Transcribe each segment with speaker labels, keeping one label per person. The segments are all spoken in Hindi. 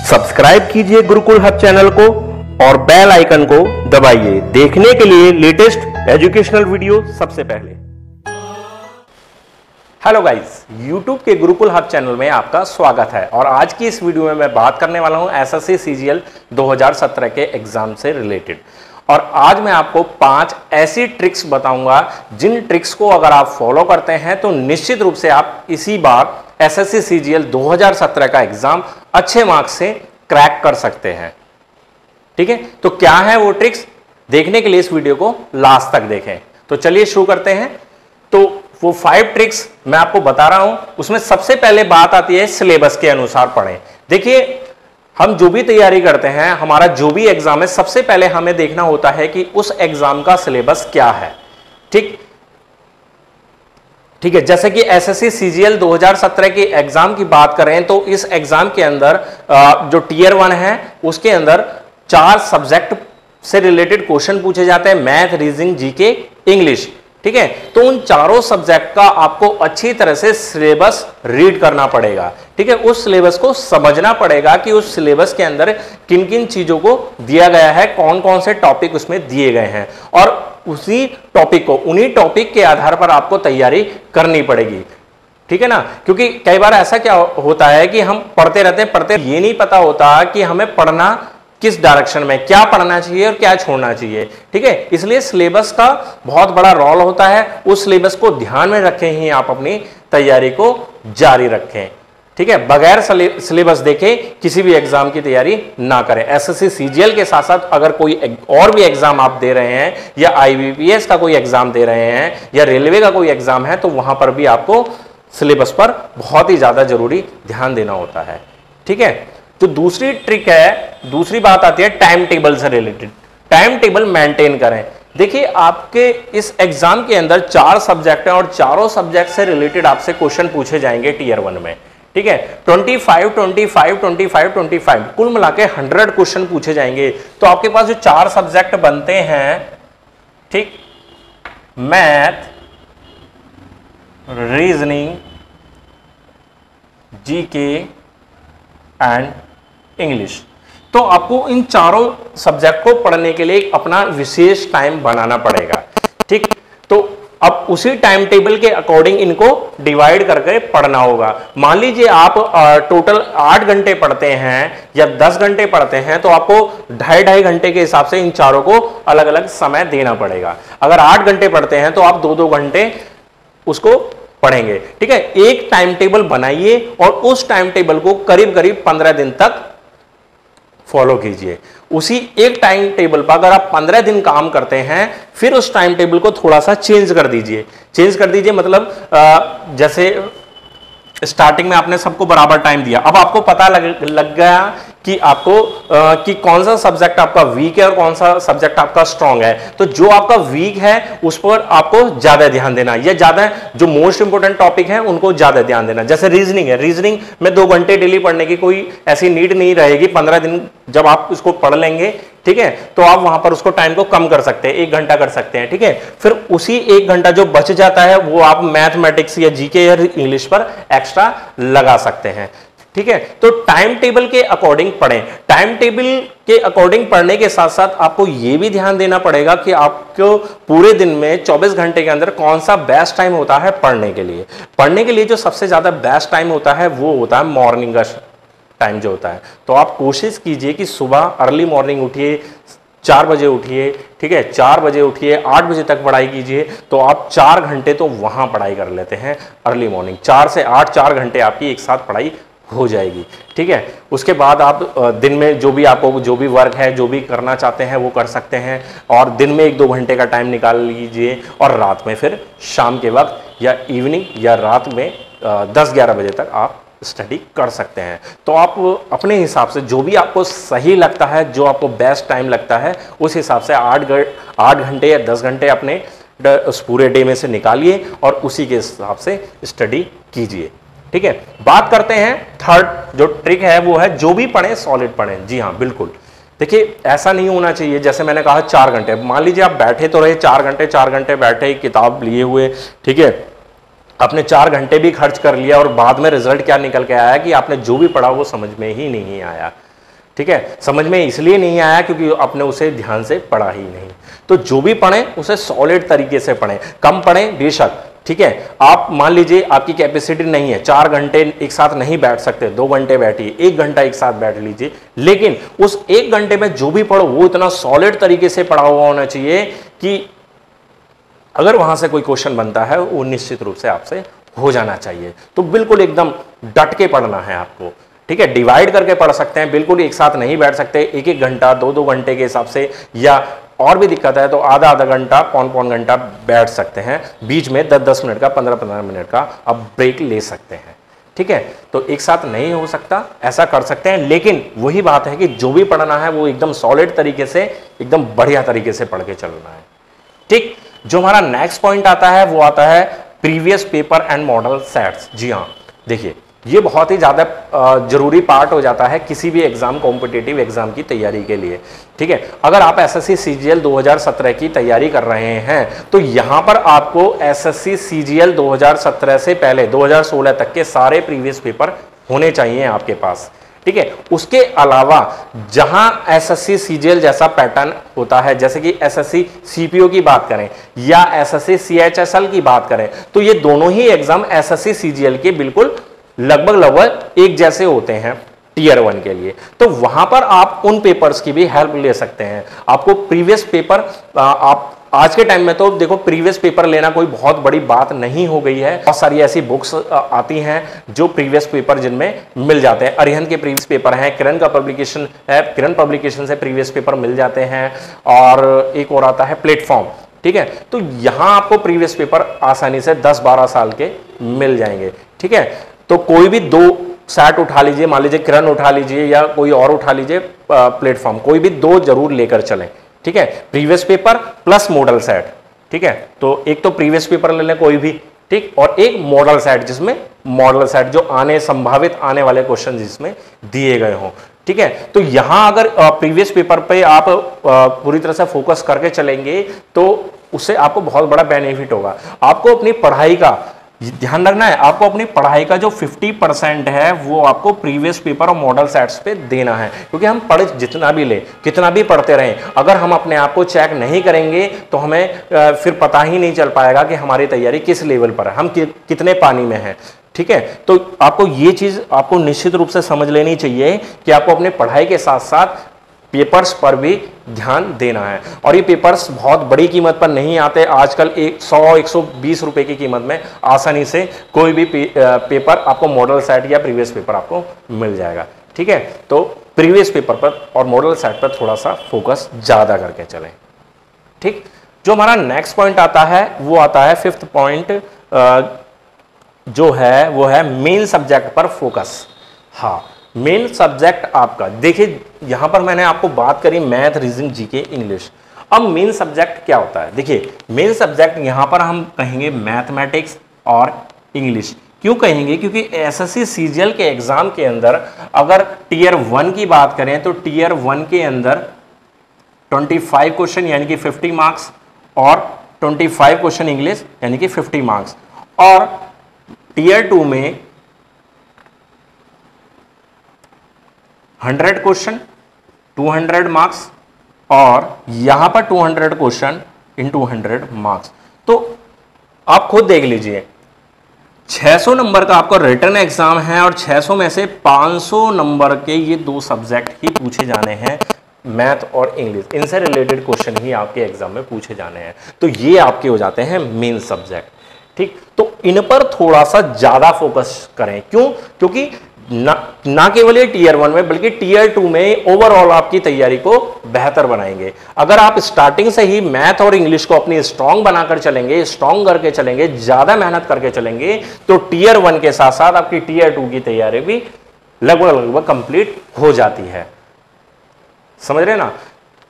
Speaker 1: सब्सक्राइब कीजिए गुरुकुल हब चैनल को और बेल आइकन को दबाइए देखने के लिए लेटेस्ट एजुकेशनल वीडियो सबसे पहले। हेलो गाइस, YouTube के गुरुकुल हब चैनल में आपका स्वागत है और आज की इस वीडियो में मैं बात करने वाला हूं एसएससी सीजीएल 2017 के एग्जाम से रिलेटेड। और आज मैं आपको 5 ऐसी ट्रिक्स बताऊंगा जिन ट्रिक्स को अगर आप फॉलो करते हैं तो निश्चित रूप से आप इसी बार एसएससी सीजीएल 2017 का एग्जाम अच्छे मार्क्स से क्रैक कर सकते हैं। ठीक है, तो क्या है वो ट्रिक्स, देखने के लिए इस वीडियो को लास्ट तक देखें। तो चलिए शुरू करते हैं। तो वो 5 ट्रिक्स मैं आपको बता रहा हूं, उसमें सबसे पहले बात आती है सिलेबस के अनुसार पढ़ें। देखिए, हम जो भी तैयारी करते हैं, हमारा जो भी एग्जाम है, सबसे पहले हमें देखना होता है कि उस एग्जाम का सिलेबस क्या है। ठीक है, जैसे कि एसएससी सीजीएल 2017 के एग्जाम की बात करें तो इस एग्जाम के अंदर जो टियर 1 है उसके अंदर 4 सब्जेक्ट से रिलेटेड क्वेश्चन पूछे जाते हैं, मैथ, रीजनिंग, जीके, इंग्लिश। ठीक है, तो उन चारों सब्जेक्ट का आपको अच्छी तरह से सिलेबस रीड करना पड़ेगा। ठीक है, उस सिलेबस को समझना पड़ेगा कि उस सिलेबस के अंदर किन किन चीजों को दिया गया है, कौन कौन से टॉपिक उसमें दिए गए हैं, और उसी टॉपिक को, उन्हीं टॉपिक के आधार पर आपको तैयारी करनी पड़ेगी। ठीक है ना, क्योंकि कई बार ऐसा क्या होता है कि हम पढ़ते रहते ये नहीं पता होता कि हमें पढ़ना किस डायरेक्शन में, क्या पढ़ना चाहिए और क्या छोड़ना चाहिए। ठीक है, इसलिए सिलेबस का बहुत बड़ा रोल होता है। उस सिलेबस को ध्यान में रखें ही आप अपनी तैयारी को जारी रखें। ठीक है, बगैर सिलेबस देखे किसी भी एग्जाम की तैयारी ना करें। एसएससी सीजीएल के साथ साथ अगर कोई और भी एग्जाम आप दे रहे हैं, या आईबीपीएस का कोई एग्जाम दे रहे हैं, या रेलवे का कोई एग्जाम है, तो वहां पर भी आपको सिलेबस पर बहुत ही ज्यादा जरूरी ध्यान देना होता है। ठीक है, तो दूसरी ट्रिक है, दूसरी बात आती है टाइम टेबल से रिलेटेड। टाइम टेबल मेंटेन करें। देखिए, आपके इस एग्जाम के अंदर 4 सब्जेक्ट हैं और चारों सब्जेक्ट से रिलेटेड आपसे क्वेश्चन पूछे जाएंगे टियर 1 में। ठीक है, 25, 25, 25, 25 कुल मिला के 100 क्वेश्चन पूछे जाएंगे। तो आपके पास जो 4 सब्जेक्ट बनते हैं, ठीक, math, reasoning, GK and English, तो आपको इन चारों सब्जेक्ट को पढ़ने के लिए अपना विशेष टाइम बनाना पड़ेगा। ठीक, तो अब उसी टाइम टेबल के अकॉर्डिंग इनको डिवाइड करके पढ़ना होगा। मान लीजिए आप टोटल 8 घंटे पढ़ते हैं या 10 घंटे पढ़ते हैं, तो आपको 2.5 घंटे के हिसाब से इन चारों को अलग अलग समय देना पड़ेगा। अगर 8 घंटे पढ़ते हैं तो आप 2-2 घंटे उसको पढ़ेंगे। ठीक है, एक टाइम टेबल बनाइए और उस टाइम टेबल को करीब करीब 15 दिन तक फॉलो कीजिए। उसी एक टाइम टेबल पर अगर आप 15 दिन काम करते हैं, फिर उस टाइम टेबल को थोड़ा सा चेंज कर दीजिए। मतलब जैसे स्टार्टिंग में आपने सबको बराबर टाइम दिया, अब आपको पता लग गया कि आपको कि कौन सा सब्जेक्ट आपका वीक है और कौन सा सब्जेक्ट आपका स्ट्रांग है। तो जो आपका वीक है उस पर आपको ज्यादा ध्यान देना, या ज्यादा जो मोस्ट इंपोर्टेंट टॉपिक है उनको ज्यादा ध्यान देना। जैसे रीजनिंग है, रीजनिंग में 2 घंटे डेली पढ़ने की कोई ऐसी नीड नहीं रहेगी। 15 दिन जब आप इसको पढ़ लेंगे, ठीक है, तो आप वहां पर उसको टाइम को कम कर सकते हैं, 1 घंटा कर सकते हैं। ठीक है, फिर उसी 1 घंटा जो बच जाता है वो आप मैथमेटिक्स या जीके या इंग्लिश पर एक्स्ट्रा लगा सकते हैं। ठीक है, तो टाइम टेबल के अकॉर्डिंग पढ़ें। टाइम टेबल के अकॉर्डिंग पढ़ने के साथ साथ आपको यह भी ध्यान देना पड़ेगा कि आपको पूरे दिन में 24 घंटे के अंदर कौन सा बेस्ट टाइम होता है पढ़ने के लिए। पढ़ने के लिए जो सबसे ज्यादा बेस्ट टाइम होता है वो होता है मॉर्निंग का टाइम जो होता है। तो आप कोशिश कीजिए कि सुबह अर्ली मॉर्निंग उठिए, 4 बजे उठिए। ठीक है, 4 बजे उठिए, 8 बजे तक पढ़ाई कीजिए, तो आप 4 घंटे तो वहां पढ़ाई कर लेते हैं अर्ली मॉर्निंग। 4 से 8, 4 घंटे आपकी एक साथ पढ़ाई हो जाएगी। ठीक है, उसके बाद आप दिन में जो भी आपको जो भी वर्क है, जो भी करना चाहते हैं वो कर सकते हैं, और दिन में 1-2 घंटे का टाइम निकाल लीजिए, और रात में फिर शाम के वक्त या इवनिंग या रात में 10-11 बजे तक आप स्टडी कर सकते हैं। तो आप अपने हिसाब से जो भी आपको सही लगता है, जो आपको बेस्ट टाइम लगता है, उस हिसाब से 8 घंटे या 10 घंटे अपने उस पूरे डे में से निकालिए और उसी के हिसाब से स्टडी कीजिए। ठीक है, बात करते हैं थर्ड जो ट्रिक है, वो है जो भी पढ़ें सॉलिड पढ़ें। जी हाँ, बिल्कुल। देखिए, ऐसा नहीं होना चाहिए जैसे मैंने कहा 4 घंटे, मान लीजिए आप बैठे तो रहे 4 घंटे बैठे किताब लिए हुए, ठीक है, आपने 4 घंटे भी खर्च कर लिया और बाद में रिजल्ट क्या निकल के आया कि आपने जो भी पढ़ा वो समझ में ही नहीं आया। ठीक है, समझ में इसलिए नहीं आया क्योंकि आपने उसे ध्यान से पढ़ा ही नहीं। तो जो भी पढ़ें उसे सॉलिड तरीके से पढ़ें, कम पढ़ें बेशक, ठीक है। आप मान लीजिए आपकी कैपेसिटी नहीं है, 4 घंटे एक साथ नहीं बैठ सकते, 2 घंटे बैठिए, 1 घंटा एक साथ बैठ लीजिए, लेकिन उस 1 घंटे में जो भी पढ़ो वो इतना सॉलिड तरीके से पढ़ा हुआ होना चाहिए कि अगर वहां से कोई क्वेश्चन बनता है वो निश्चित रूप से आपसे हो जाना चाहिए। तो बिल्कुल एकदम डट के पढ़ना है आपको, ठीक है। डिवाइड करके पढ़ सकते हैं, बिल्कुल एक साथ नहीं बैठ सकते, 1-1 घंटा 2-2 घंटे के हिसाब से, या और भी दिक्कत है तो आधा-आधा घंटा, पौन-पौन घंटा बैठ सकते हैं, बीच में 10-10 मिनट का, 15-15 मिनट का आप ब्रेक ले सकते हैं, ठीक है। तो एक साथ नहीं हो सकता, ऐसा कर सकते हैं, लेकिन वही बात है कि जो भी पढ़ना है वो एकदम सॉलिड तरीके से, एकदम बढ़िया तरीके से पढ़ के चलना है, ठीक। जो हमारा नेक्स्ट पॉइंट आता है वो आता है previous paper and model sets. जी हाँ, देखिए ये बहुत ही ज़्यादा जरूरी पार्ट हो जाता है किसी भी एग्जाम, कॉम्पिटिटिव एग्जाम की तैयारी के लिए, ठीक है। अगर आप एसएससी सीजीएल 2017 की तैयारी कर रहे हैं तो यहां पर आपको एसएससी सीजीएल 2017 से पहले 2016 तक के सारे प्रीवियस पेपर होने चाहिए आपके पास, ठीक है। उसके अलावा जहां एसएससी सीजीएल जैसा पैटर्न होता है, जैसे कि एसएससी सीपीओ की बात करें या एसएससी सीएचएसएल की बात करें, तो ये दोनों ही एग्जाम एसएससी सीजीएल के बिल्कुल लगभग एक जैसे होते हैं टीयर 1 के लिए। तो वहां पर आप उन पेपर्स की भी हेल्प ले सकते हैं। आपको प्रीवियस पेपर, आप आज के टाइम में तो देखो प्रीवियस पेपर लेना कोई बहुत बड़ी बात नहीं हो गई है, बहुत सारी ऐसी बुक्स आती हैं जो प्रीवियस पेपर जिनमें मिल जाते हैं। अरिहंत के प्रीवियस पेपर हैं, किरण का पब्लिकेशन है, किरण पब्लिकेशन से प्रीवियस पेपर मिल जाते हैं, और एक और आता है प्लेटफॉर्म, ठीक है। तो यहां आपको प्रीवियस पेपर आसानी से 10-12 साल के मिल जाएंगे, ठीक है। तो कोई भी 2 सेट उठा लीजिए, मान लीजिए किरण उठा लीजिए या कोई और उठा लीजिए प्लेटफॉर्म, कोई भी 2 जरूर लेकर चलें, ठीक है। Previous paper plus model set, ठीक है। तो एक तो प्रीवियस पेपर ले लें कोई भी, ठीक, और एक मॉडल सेट जिसमें मॉडल सेट जो संभावित आने वाले क्वेश्चन जिसमें दिए गए हों, ठीक है। तो यहां अगर प्रीवियस पेपर पे आप पूरी तरह से फोकस करके चलेंगे तो उससे आपको बहुत बड़ा बेनिफिट होगा। आपको अपनी पढ़ाई का ध्यान रखना है, आपको अपनी पढ़ाई का जो 50% है वो आपको प्रीवियस पेपर और मॉडल सेट्स पे देना है, क्योंकि हम पढ़ जितना भी ले, कितना भी पढ़ते रहें, अगर हम अपने आप को चेक नहीं करेंगे तो हमें फिर पता ही नहीं चल पाएगा कि हमारी तैयारी किस लेवल पर है, हम कितने पानी में हैं, ठीक है। तो आपको ये चीज आपको निश्चित रूप से समझ लेनी चाहिए कि आपको अपने पढ़ाई के साथ साथ पेपर्स पर भी ध्यान देना है। और ये पेपर्स बहुत बड़ी कीमत पर नहीं आते, आजकल 100-120 रुपए की कीमत में आसानी से कोई भी पेपर आपको मॉडल सेट या प्रीवियस पेपर आपको मिल जाएगा, ठीक है। तो प्रीवियस पेपर पर और मॉडल सेट पर थोड़ा सा फोकस ज्यादा करके चलें, ठीक। जो हमारा नेक्स्ट पॉइंट आता है वो आता है 5th पॉइंट, जो है वो है मेन सब्जेक्ट पर फोकस। हाँ, मेन सब्जेक्ट आपका, देखिए यहां पर मैंने आपको बात करी मैथ, रीजनिंग, जीके, इंग्लिश। अब मेन सब्जेक्ट क्या होता है? देखिए मेन सब्जेक्ट यहां पर हम कहेंगे मैथमेटिक्स और इंग्लिश। क्यों कहेंगे? क्योंकि एसएससी सीजीएल के एग्जाम के अंदर अगर टीयर 1 की बात करें तो टीयर 1 के अंदर 25 क्वेश्चन यानी कि 50 मार्क्स और 25 क्वेश्चन इंग्लिश यानी कि 50 मार्क्स, और टीयर 2 में 100 क्वेश्चन 200 मार्क्स, और यहां पर 200 क्वेश्चन इन 200 मार्क्स। तो आप खुद देख लीजिए 600 नंबर का आपका रिटर्न एग्जाम है और 600 में से 500 नंबर के ये 2 सब्जेक्ट ही पूछे जाने हैं, मैथ और इंग्लिश। इनसे रिलेटेड क्वेश्चन ही आपके एग्जाम में पूछे जाने हैं। तो ये आपके हो जाते हैं मेन सब्जेक्ट, ठीक। तो इन पर थोड़ा सा ज्यादा फोकस करें। क्यों? क्योंकि ना केवल ये टीयर 1 में बल्कि टीयर 2 में ओवरऑल आपकी तैयारी को बेहतर बनाएंगे। अगर आप स्टार्टिंग से ही मैथ और इंग्लिश को अपनी स्ट्रांग बनाकर चलेंगे, स्ट्रांग करके चलेंगे, ज्यादा मेहनत करके चलेंगे, तो टीयर 1 के साथ साथ आपकी टीयर 2 की तैयारी भी लगभग कंप्लीट हो जाती है। समझ रहे ना?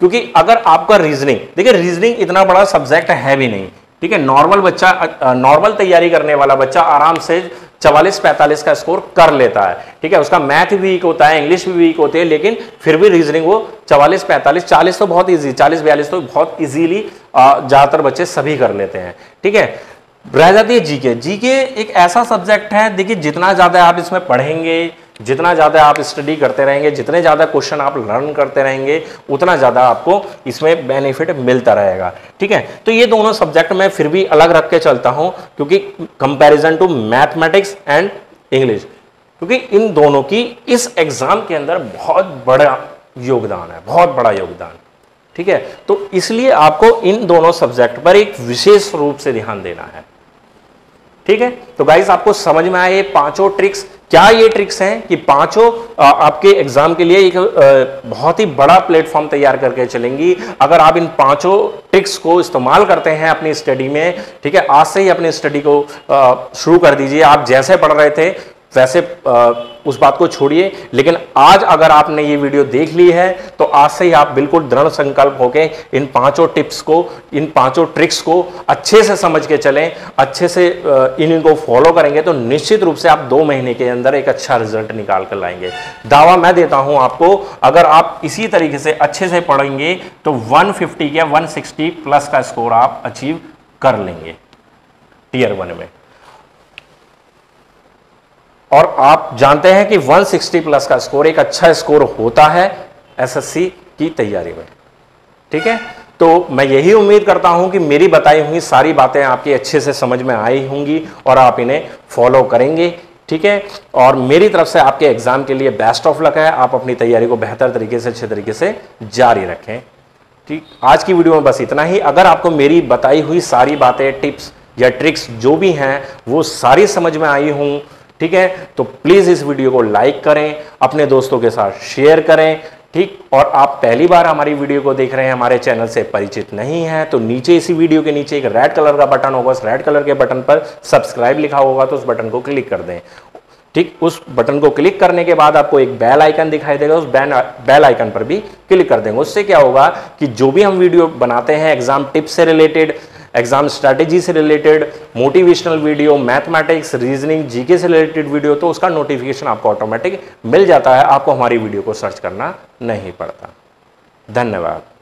Speaker 1: क्योंकि अगर आपका रीजनिंग, देखिए रीजनिंग इतना बड़ा सब्जेक्ट है भी नहीं, ठीक है। नॉर्मल बच्चा, नॉर्मल तैयारी करने वाला बच्चा आराम से 44-45 का स्कोर कर लेता है, ठीक है। उसका मैथ भी वीक होता है, इंग्लिश भी वीक होते हैं, लेकिन फिर भी रीजनिंग वो 44-45, 40 तो बहुत इजी, 40-42 तो बहुत इजीली ज्यादातर बच्चे सभी कर लेते हैं, ठीक है। रह जाती है जीके। जीके एक ऐसा सब्जेक्ट है, देखिए जितना ज्यादा आप इसमें पढ़ेंगे, जितना ज़्यादा आप स्टडी करते रहेंगे, जितने ज़्यादा क्वेश्चन आप लर्न करते रहेंगे, उतना ज़्यादा आपको इसमें बेनिफिट मिलता रहेगा। ठीक है, तो ये दोनों सब्जेक्ट मैं फिर भी अलग रख के चलता हूं, क्योंकि comparison to mathematics and English, क्योंकि इन दोनों की इस एग्जाम के अंदर बहुत बड़ा योगदान है, बहुत बड़ा योगदान। ठीक है, तो इसलिए आपको इन दोनों सब्जेक्ट पर एक विशेष रूप से ध्यान देना है। ठीक है, तो गाइस आपको समझ में आए ये पांचों ट्रिक्स। क्या ये ट्रिक्स हैं कि पांचों आपके एग्जाम के लिए एक बहुत ही बड़ा प्लेटफॉर्म तैयार करके चलेंगी। अगर आप इन पांचों ट्रिक्स को इस्तेमाल करते हैं अपनी स्टडी में, ठीक है, आज से ही अपनी स्टडी को शुरू कर दीजिए। आप जैसे पढ़ रहे थे वैसे उस बात को छोड़िए, लेकिन आज अगर आपने ये वीडियो देख ली है तो आज से ही आप बिल्कुल दृढ़ संकल्प होकर इन पांचों टिप्स को, इन पांचों ट्रिक्स को अच्छे से समझ के चलें, अच्छे से इनको फॉलो करेंगे तो निश्चित रूप से आप 2 महीने के अंदर एक अच्छा रिजल्ट निकाल कर लाएंगे। दावा मैं देता हूं आपको, अगर आप इसी तरीके से अच्छे से पढ़ेंगे तो 150 या 160 प्लस का स्कोर आप अचीव कर लेंगे टियर 1 में। और आप जानते हैं कि 160 प्लस का स्कोर एक अच्छा स्कोर होता है एसएससी की तैयारी में। ठीक है, तो मैं यही उम्मीद करता हूं कि मेरी बताई हुई सारी बातें आपकी अच्छे से समझ में आई होंगी और आप इन्हें फॉलो करेंगे। ठीक है, और मेरी तरफ से आपके एग्जाम के लिए बेस्ट ऑफ लक है। आप अपनी तैयारी को बेहतर तरीके से, अच्छे तरीके से जारी रखें। ठीक, आज की वीडियो में बस इतना ही। अगर आपको मेरी बताई हुई सारी बातें, टिप्स या ट्रिक्स जो भी हैं वो सारी समझ में आई हूं, ठीक है, तो प्लीज इस वीडियो को लाइक करें, अपने दोस्तों के साथ शेयर करें। ठीक, और आप पहली बार हमारी वीडियो को देख रहे हैं, हमारे चैनल से परिचित नहीं है, तो नीचे इसी वीडियो के नीचे एक रेड कलर का बटन होगा, उस रेड कलर के बटन पर सब्सक्राइब लिखा होगा, तो उस बटन को क्लिक कर दें। ठीक, उस बटन को क्लिक करने के बाद आपको एक बेल आइकन दिखाई देगा, उस बेल आइकन पर भी क्लिक कर देंगे। उससे क्या होगा कि जो भी हम वीडियो बनाते हैं एग्जाम टिप्स से रिलेटेड, एग्जाम स्ट्रैटेजी से related, motivational video, mathematics, reasoning, GK से रिलेटेड वीडियो, तो उसका नोटिफिकेशन आपको ऑटोमेटिक मिल जाता है। आपको हमारी वीडियो को सर्च करना नहीं पड़ता। धन्यवाद।